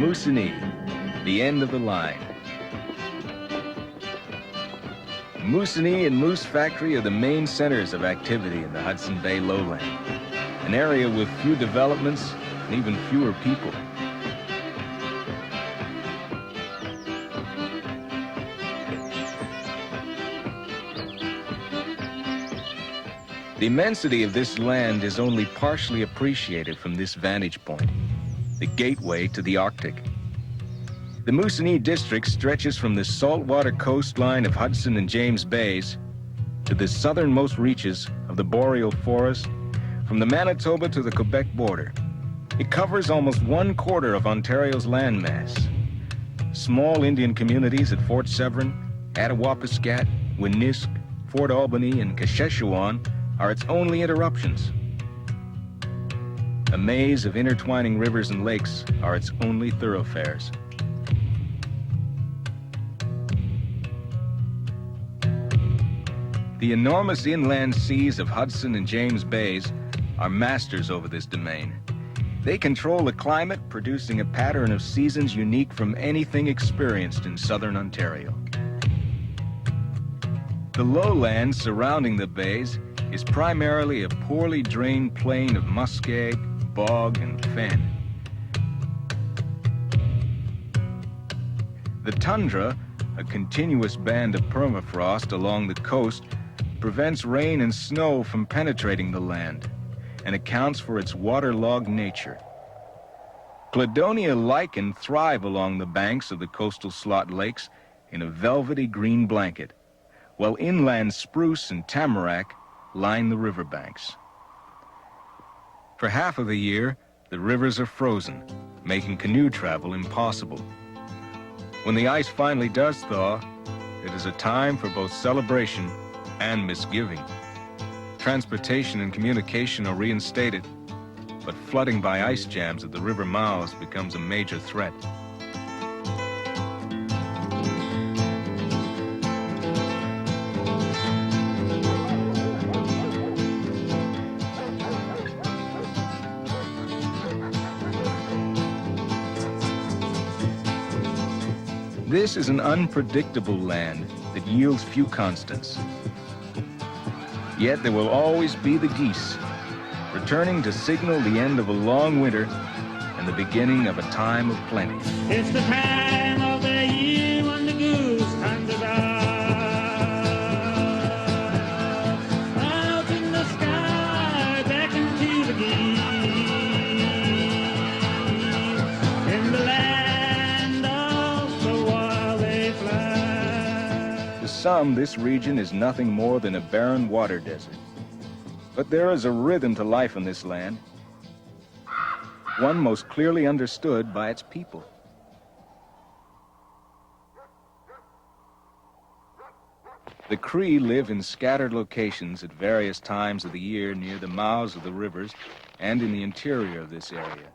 Moosonee, the end of the line. Moosonee and Moose Factory are the main centers of activity in the Hudson Bay lowland, an area with few developments and even fewer people. The immensity of this land is only partially appreciated from this vantage point, the gateway to the Arctic. The Moosonee district stretches from the saltwater coastline of Hudson and James Bays to the southernmost reaches of the boreal forest, from the Manitoba to the Quebec border. It covers almost 1/4 of Ontario's landmass. Small Indian communities at Fort Severn, Attawapiskat, Winisk, Fort Albany, and Kashechewan are its only interruptions. A maze of intertwining rivers and lakes are its only thoroughfares. The enormous inland seas of Hudson and James Bays are masters over this domain. They control the climate, producing a pattern of seasons unique from anything experienced in southern Ontario. The lowland surrounding the bays is primarily a poorly drained plain of muskeg, bog, and fen. The tundra, a continuous band of permafrost along the coast, prevents rain and snow from penetrating the land and accounts for its waterlogged nature. Cladonia lichen thrive along the banks of the coastal slot lakes in a velvety green blanket, while inland spruce and tamarack line the riverbanks. For half of the year, the rivers are frozen, making canoe travel impossible. When the ice finally does thaw, it is a time for both celebration and misgiving. Transportation and communication are reinstated, but flooding by ice jams at the river mouths becomes a major threat. This is an unpredictable land that yields few constants. Yet there will always be the geese, returning to signal the end of a long winter and the beginning of a time of plenty. It's the time of the year when the goose comes about. Out in the sky, beckon to the geese. In the land of the wild they fly. To some, this region is nothing more than a barren water desert. But there is a rhythm to life in this land, one most clearly understood by its people. The Cree live in scattered locations at various times of the year near the mouths of the rivers and in the interior of this area.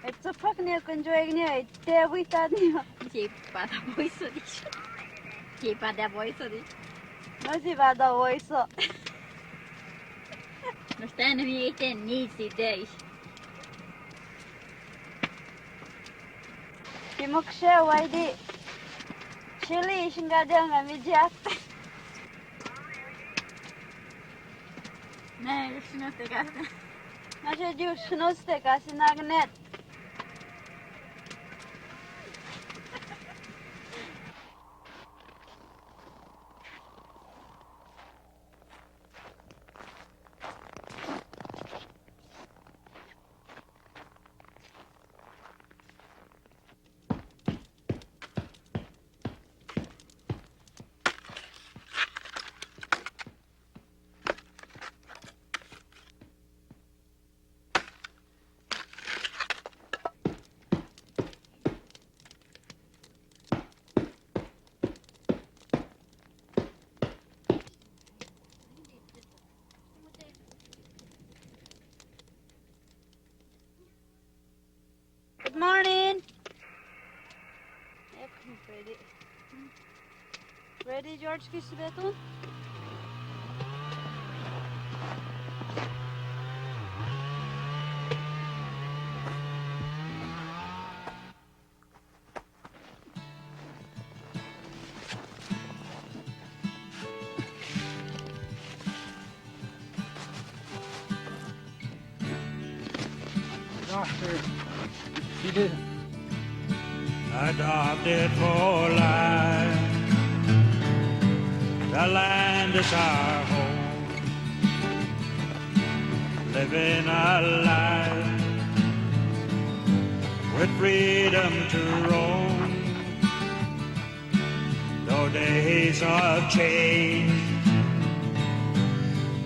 It's fucking enjoying it. There we stand. Pada voice. Pada voice. No si pada voice. No stand me eating easy days. Kimuksha waidi. Chili shingadang amijak. Ne, shino te gas. Nashe ju shnoste kasinagnet. Ready. Ready, George Kisbeton? Doctor, she did. Adopted for life, the land is our home. Living a life with freedom to roam. Though days of change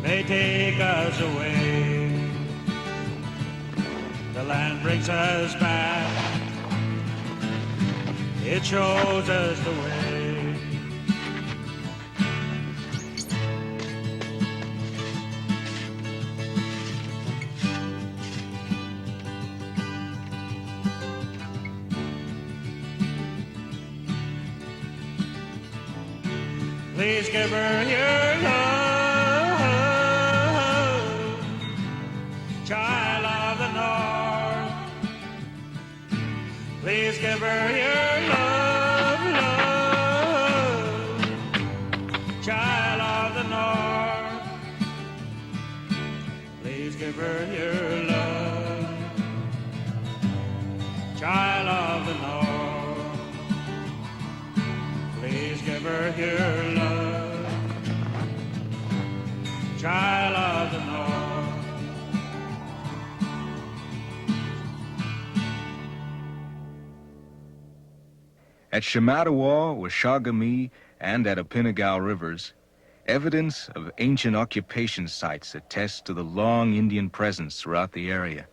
may take us away, the land brings us back. It shows us the way. Please give her your love, child of the north. Please give her your love, child of the north. Please give her your love, child of the north. Please give her your love, child of the north. At Shamattawa, Washagami, and at Apinagao rivers, evidence of ancient occupation sites attest to the long Indian presence throughout the area.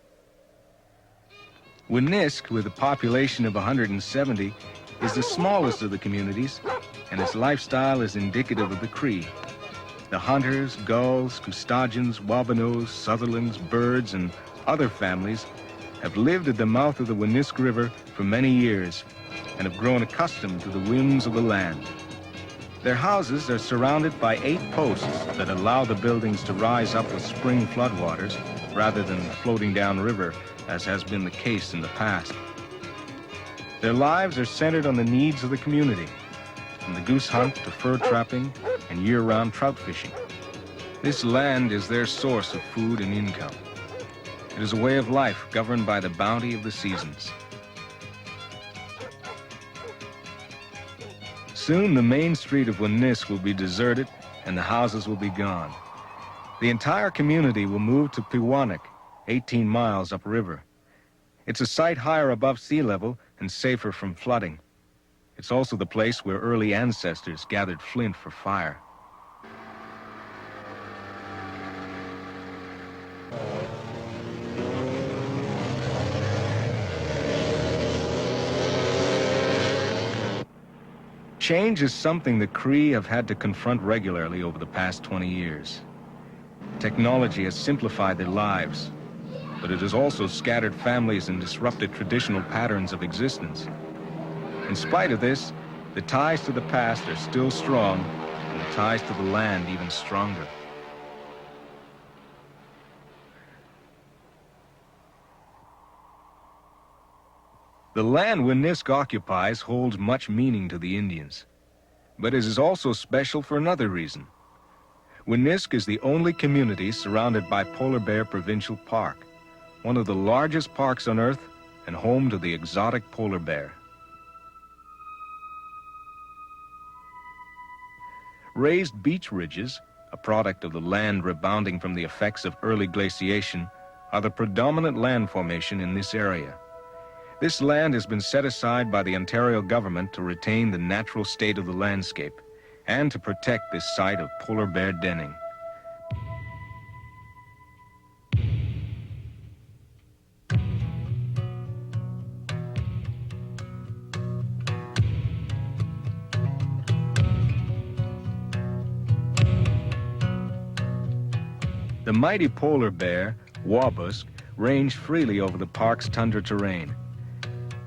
Winisk, with a population of 170, is the smallest of the communities, and its lifestyle is indicative of the Cree. The hunters, gulls, Coustagans, Wabanos, Sutherlands, birds, and other families have lived at the mouth of the Winisk River for many years and have grown accustomed to the whims of the land. Their houses are surrounded by 8 posts that allow the buildings to rise up with spring floodwaters rather than floating downriver, as has been the case in the past. Their lives are centered on the needs of the community, from the goose hunt to fur trapping and year-round trout fishing. This land is their source of food and income. It is a way of life governed by the bounty of the seasons. Soon the main street of Winisk will be deserted and the houses will be gone. The entire community will move to Pewanik, 18 miles upriver. It's a site higher above sea level and safer from flooding. It's also the place where early ancestors gathered flint for fire. Change is something the Cree have had to confront regularly over the past 20 years. Technology has simplified their lives, but it has also scattered families and disrupted traditional patterns of existence. In spite of this, the ties to the past are still strong, and the ties to the land even stronger. The land Winisk occupies holds much meaning to the Indians, but it is also special for another reason. Winisk is the only community surrounded by Polar Bear Provincial Park, one of the largest parks on Earth and home to the exotic polar bear. Raised beach ridges, a product of the land rebounding from the effects of early glaciation, are the predominant land formation in this area. This land has been set aside by the Ontario government to retain the natural state of the landscape and to protect this site of polar bear denning. The mighty polar bear, Wabusk, ranged freely over the park's tundra terrain.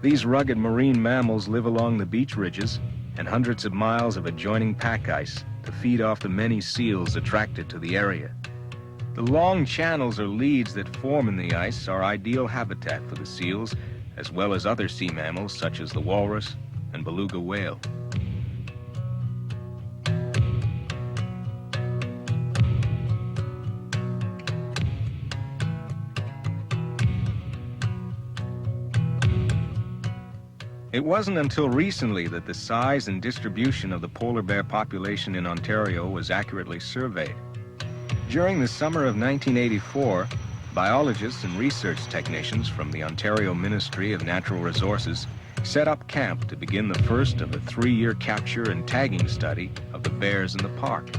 These rugged marine mammals live along the beach ridges and hundreds of miles of adjoining pack ice to feed off the many seals attracted to the area. The long channels or leads that form in the ice are ideal habitat for the seals, as well as other sea mammals such as the walrus and beluga whale. It wasn't until recently that the size and distribution of the polar bear population in Ontario was accurately surveyed. During the summer of 1984, biologists and research technicians from the Ontario Ministry of Natural Resources set up camp to begin the first of a 3-year capture and tagging study of the bears in the park.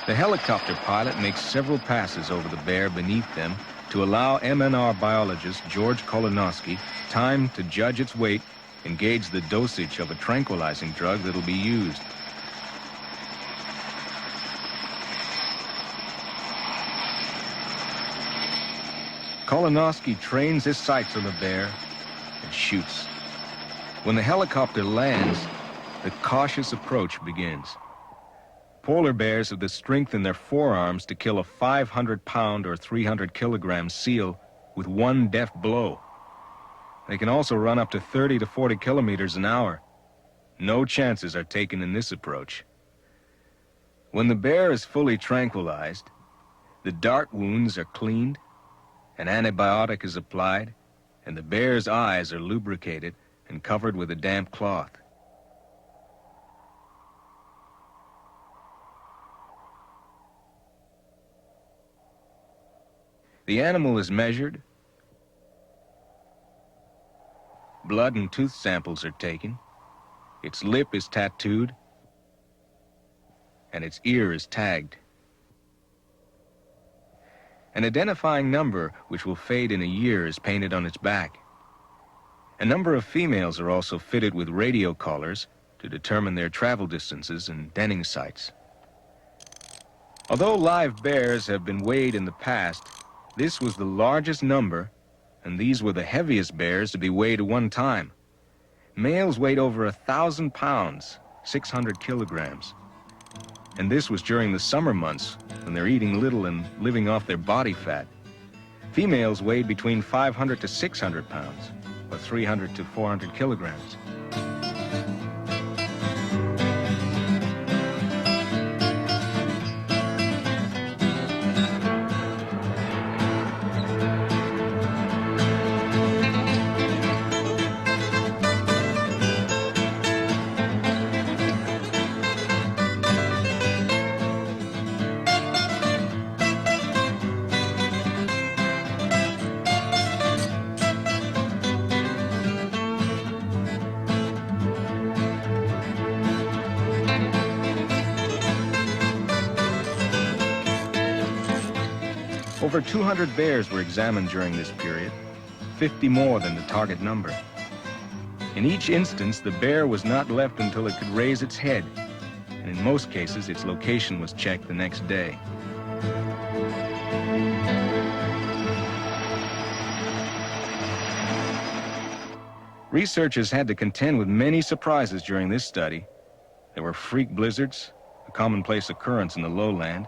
The helicopter pilot makes several passes over the bear beneath them to allow MNR biologist George Kolonowski time to judge its weight and gauge the dosage of a tranquilizing drug that'll be used. Kolonowski trains his sights on the bear and shoots. When the helicopter lands, the cautious approach begins. Polar bears have the strength in their forearms to kill a 500-pound or 300-kilogram seal with one deft blow. They can also run up to 30 to 40 kilometers an hour. No chances are taken in this approach. When the bear is fully tranquilized, the dart wounds are cleaned, an antibiotic is applied, and the bear's eyes are lubricated and covered with a damp cloth. The animal is measured, blood and tooth samples are taken, its lip is tattooed, and its ear is tagged. An identifying number, which will fade in a year, is painted on its back. A number of females are also fitted with radio collars to determine their travel distances and denning sites. Although live bears have been weighed in the past, this was the largest number, and these were the heaviest bears to be weighed at one time. Males weighed over 1,000 pounds, 600 kilograms. And this was during the summer months, when they're eating little and living off their body fat. Females weighed between 500 to 600 pounds, or 300 to 400 kilograms. Over 200 bears were examined during this period, 50 more than the target number. In each instance, the bear was not left until it could raise its head, and in most cases, its location was checked the next day. Researchers had to contend with many surprises during this study. There were freak blizzards, a commonplace occurrence in the lowland.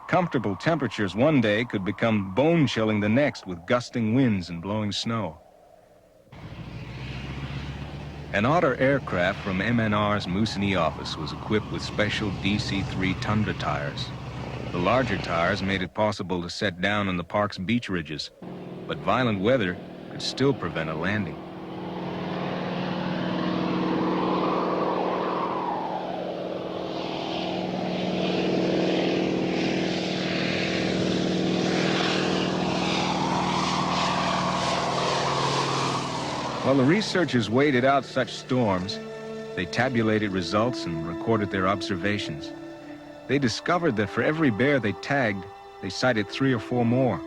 Comfortable temperatures one day could become bone-chilling the next with gusting winds and blowing snow. An Otter aircraft from MNR's Moosonee office was equipped with special DC-3 Tundra tires. The larger tires made it possible to set down on the park's beach ridges, but violent weather could still prevent a landing. While the researchers waited out such storms, they tabulated results and recorded their observations. They discovered that for every bear they tagged, they sighted 3 or 4 more.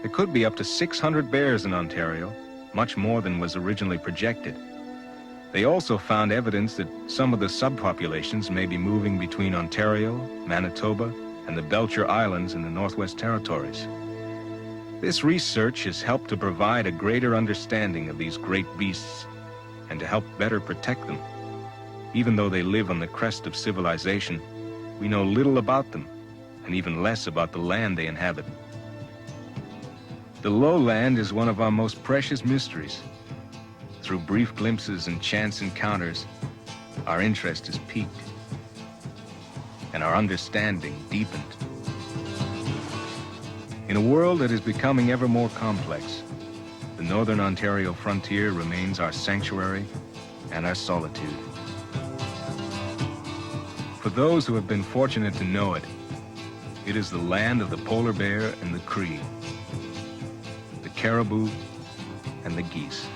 There could be up to 600 bears in Ontario, much more than was originally projected. They also found evidence that some of the subpopulations may be moving between Ontario, Manitoba, and the Belcher Islands in the Northwest Territories. This research has helped to provide a greater understanding of these great beasts and to help better protect them. Even though they live on the crest of civilization, we know little about them and even less about the land they inhabit. The lowland is one of our most precious mysteries. Through brief glimpses and chance encounters, our interest is piqued and our understanding deepened. In a world that is becoming ever more complex, the Northern Ontario frontier remains our sanctuary and our solitude. For those who have been fortunate to know it, it is the land of the polar bear and the Cree, the caribou and the geese.